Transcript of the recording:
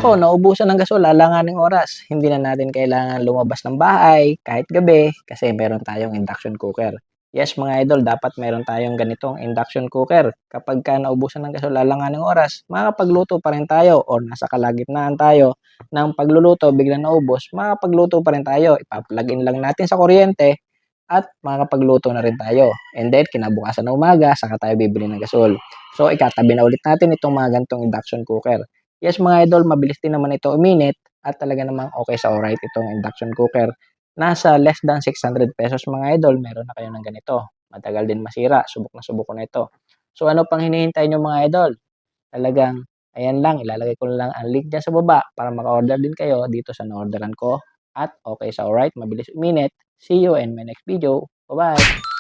Naku, naubusan ng gasol, alanganing oras. Hindi na natin kailangan lumabas ng bahay kahit gabi kasi meron tayong induction cooker. Yes, mga idol, dapat meron tayong ganitong induction cooker. Kapagka naubusan ng gasol, alanganing oras, makakapagluto pa rin tayo or nasa kalagitnaan tayo ng pagluluto, biglang naubos, makakapagluto pa rin tayo. Ipa-plug in lang natin sa kuryente at makakapagluto na rin tayo. And then, kinabukasan na umaga, saka tayo bibili ng gasol. So, ikatabi na ulit natin itong mga ganitong induction cooker. Yes, mga idol, mabilis din naman ito uminit at talaga namang okay sa alright itong induction cooker. Nasa less than 600 pesos mga idol, meron na kayo ng ganito. Matagal din masira, subok na subok ko na ito. So ano pang hinihintay nyo mga idol? Talagang, ayan lang, ilalagay ko lang ang link dyan sa baba para maka-order din kayo dito sa na-orderan ko. At okay sa alright, mabilis uminit. See you in my next video. Bye-bye!